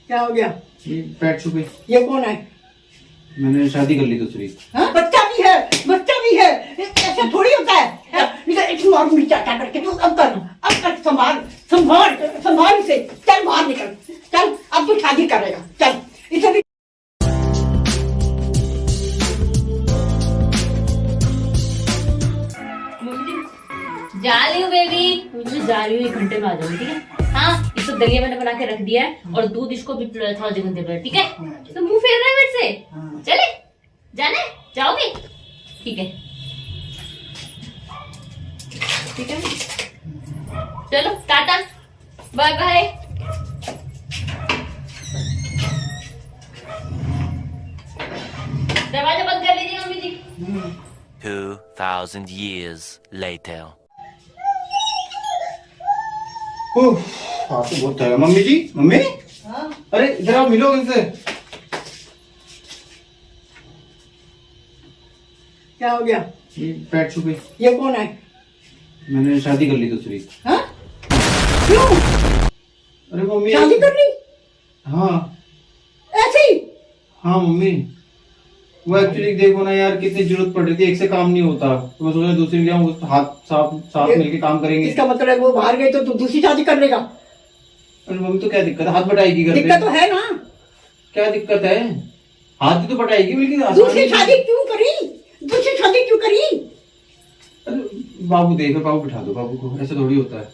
क्या हो गया? ये पैर छू गई। ये कौन है? मैंने शादी कर ली दूसरी। हाँ? बच्चा भी है, बच्चा भी है। ऐसा थोड़ी होता है। इतना और मिर्चा क्या करके तू अब कर संभाल संभाल संभाल इसे। चल बाहर निकल, चल अब तू शादी करेगा। चल इसे भी जा रही हूँ बेबी, मुझे जा रही हूँ, 1 घंटे में आ जाऊंगी, ठीक है? हाँ, इसको दलिया मैंने बना के रख दिया है और दूध इसको भी पिलाया था आधे घंटे पहले, ठीक है? तो मुंह फेर रहा है मेरे से, चले जाने जाओगे, ठीक है? ठीक है, चलो टाटा बाय बाय। दरवाजा बंद कर लीजिए मम्मी जी। 2,000 years later. हाँ तो बहुत है। मम्मी जी, मम्मी। हाँ? अरे इधर आओ, मिलो इनसे। क्या हो गया? ये पैर छू गई। ये कौन है? मैंने शादी कर ली दूसरी। हाँ? क्यों? अरे मम्मी। शादी कर ली? हाँ ऐसे ही? हाँ मम्मी, वो एक्चुअली देखो ना यार, कितनी जरूरत पड़ रही थी, एक से काम नहीं होता, तो मैं सोचा दूसरी ले आऊं, हाथ साथ मिलके काम करेंगे। इसका मतलब है वो बाहर गए तो तू दूसरी शादी कर लेगा? अरे मम्मी तो क्या दिक्कत है, हाथ बटाएगी घर पे। दिक्कत तो है ना। क्या दिक्कत है, हाथ ही तो बटाएगी बिल्कुल। दूसरी शादी क्यों करी? दूसरी शादी क्यों करी? अरे बाबू देखो, बाबू बिठा दो बाबू को, ऐसे थोड़ी होता है,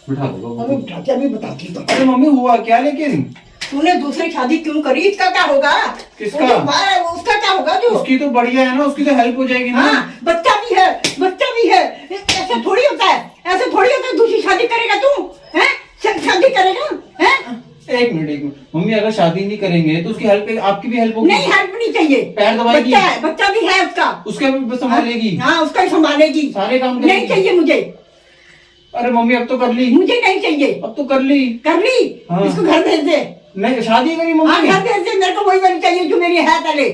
बिठा दो बाबू अभी को। बिठाते अभी बताती तो। अरे मम्मी हुआ क्या लेकिन? तूने दूसरी शादी क्यों करी? इसका क्या होगा? किसका? उसका क्या होगा? जो उसकी तो बढ़िया है ना, उसकी तो हेल्प हो जाएगी ना। हाँ, बच्चा भी है, बच्चा भी है। ऐसा थोड़ी होता है, ऐसा थोड़ी होता है। दूसरी शादी करेगा तू? हैं? शादी करेगा? हैं? एक मिनट मम्मी, अगर शादी नहीं करेंगे तो उसकी हेल्प, आपकी भी हेल्प होगी। नहीं, हेल्प नहीं चाहिए। पैर दबाएगी। बच्चा है, बच्चा भी है उसका। उसका भी संभालेगी। हाँ, उसका ही संभालेगी। सारे काम करेगी। नहीं चाहिए मुझे। अरे मम्मी अब तो कर ली। मुझे नहीं चाहिए। अब तो कर ली। कर ली? हाँ। इसको घर भेज दे। नहीं शादी करी हाँ, मम्मी। घर भेज दे। मेरे को वही वाली चाहिए जो मेरी है पहले।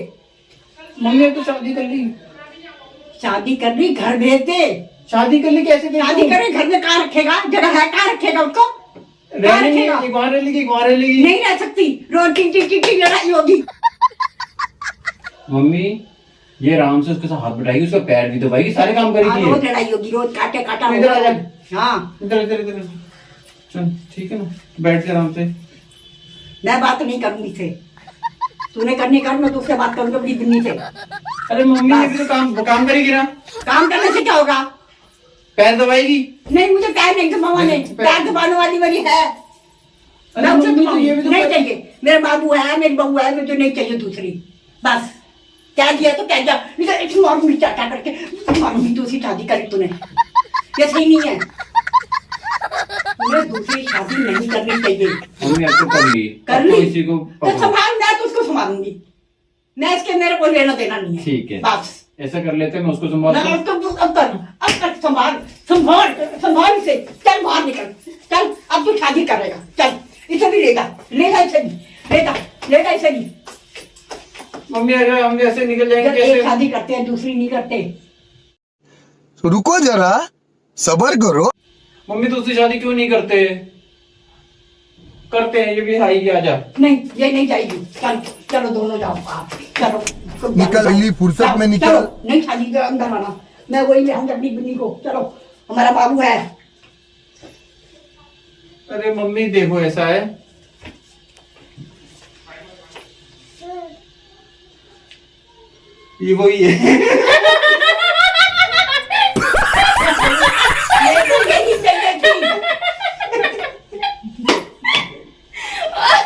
मम्मी अब तो शादी कर ली। शादी कर ली, घर भेज दे। शादी कर ली कैसे भेजूं? शादी करे, घर में कहाँ रखेगा? जगह है, कहाँ रखेगा उसको? कहाँ रहने रखेगा? एक बार रह लेगी, एक बार रह लेगी। नहीं रह सकती। रोज टी लड़ाई होगी। मम्मी ये आराम से उसके साथ हाथ बढ़ाएगी, उसका पैर भी दबाएगी, सारे काम हाँ, करेगी। रोज लड़ाई होगी, रोज काटे काटा इधर आ होगा। जा। हाँ, इधर इधर इधर चल, ठीक है ना, बैठ के आराम से। मैं बात नहीं करूंगी इसे। तूने करनी कर, मैं तुझसे बात करूंगी अपनी बिन्नी से। अरे मम्मी ये भी तो काम करेगी ना। काम करने से क्या होगा? पैर दबाएगी। नहीं, मुझे पैर नहीं दबाने। नहीं, पैर दबाने वाली मेरी है। अरे मैं उससे मम्मी, तो दबाऊंगी। ये भी तो नहीं चाहिए। मेरा बाबू है, मेरी बहू है, मुझे नहीं चाहिए दूसरी। बस क्या दिया तो क्या दिया। इतना और मिर्चा क्या करके मारूंगी। दूसरी शादी करी तूने, ये सही नहीं है। तुम्हें दूसरी शादी नहीं करनी चाहिए। मम्मी अब तो कर ली। कर अब तो ली? इसी को तो पकड़ो। संभाल, मैं तो उसको संभालूंगी। मैं इसके, मेरे कोई लेना देना नहीं है। ठीक है, बस ऐसा कर लेते हैं, मैं उसको संभालता हूँ। अब कर संभाल संभाल संभाल इसे। चल बाहर निकल, चल अब तू शादी करेगा। चल इसे भी लेगा, लेगा इसे भी, लेगा इसे भी। मम्मी अगर हम ऐसे निकल जाएंगे जब एक कैसे? शादी करते हैं, दूसरी नहीं करते। तो रुको जरा, सबर करो। मम्मी दूसरी शादी क्यों नहीं करते? करते हैं, ये भी आएगी, आजा। नहीं, ये नहीं जाएगी। चल चलो दोनों जाओ आप, चलो निकल रही फुर्सत में निकल। चलो, नहीं शादी का अंदर आना। मैं वही ले आऊंगी अपनी बिन्नी को। चलो, हमारा बाबू है। अरे मम्मी देखो ऐसा है, ये वही है। मेरे को यही चाहिए थी।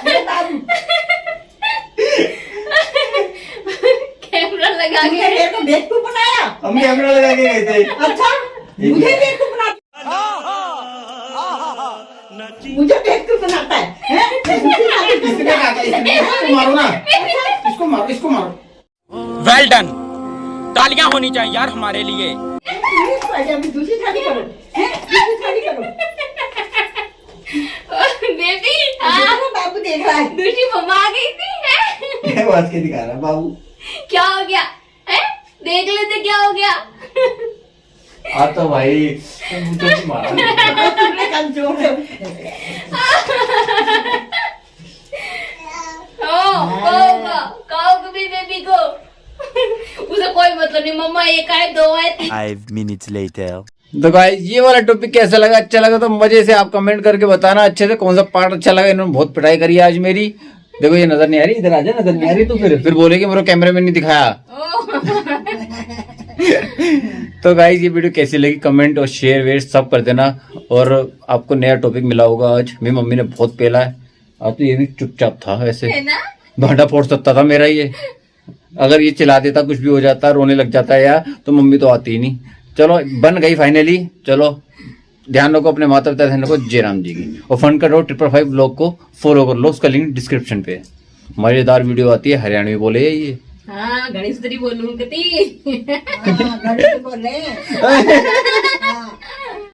मेरे बाबू, कैमरा लगा तूने के मेरे को बेवकूफ बनाया। हम कैमरा लगा के गए थे। अच्छा, मुझे बेवकूफ बनाता, मुझे बेवकूफ बनाता है, हैं? मैं दूसरी शादी करूंगा। इसने क्या कहा? इसको मारो ना, इसको मारो, इसको मारो। वेल डन, तालियां होनी चाहिए यार हमारे लिए। अभी दूसरी शादी करो, हैं? दूसरी शादी करो। बेबी देखो, बाबू देख रहा है। दूसरी मम्मा आ गई थी है? क्या बात के दिखा रहा बाबू? क्या हो गया है? देख लेते क्या हो गया। तो भाई मुझे मारा। तुमने कमजोर है। कोई मतलब नहीं मम्मा, एक आए दो आए तीन। 5 minutes later. तो गाइस ये वाला टॉपिक कैसा लगा? अच्छा लगा तो मजे से आप कमेंट करके बताना अच्छे से कौन सा पार्ट अच्छा लगा। इन्होंने बहुत पिटाई करी आज मेरी। देखो ये नजर नहीं आ रही, इधर आ जा, नजर नहीं आ रही तो फिर बोलेगी मेरे कैमरे में नहीं दिखाया। तो गाइस ये वीडियो कैसी लगी कमेंट और शेयर वेयर सब कर देना। और आपको नया टॉपिक मिला होगा आज। मेरी मम्मी ने बहुत पेला है आज, तो ये भी चुपचाप था ऐसे, है ना? भांडा फोड़ सकता था मेरा ये। अगर ये चिल्ला देता, कुछ भी हो जाता, रोने लग जाता है यार, तो मम्मी तो आती ही नहीं। चलो बन गई फाइनली। चलो ध्यान रखो अपने माता पिता, ध्यान रखो जय राम जी की। और फन करो 555 ब्लॉग को फॉलो कर लो, उसका लिंक डिस्क्रिप्शन पे है। मजेदार वीडियो आती है, हरियाणवी बोले ये। हाँ गणेश बोलूं कती। गणेश बोले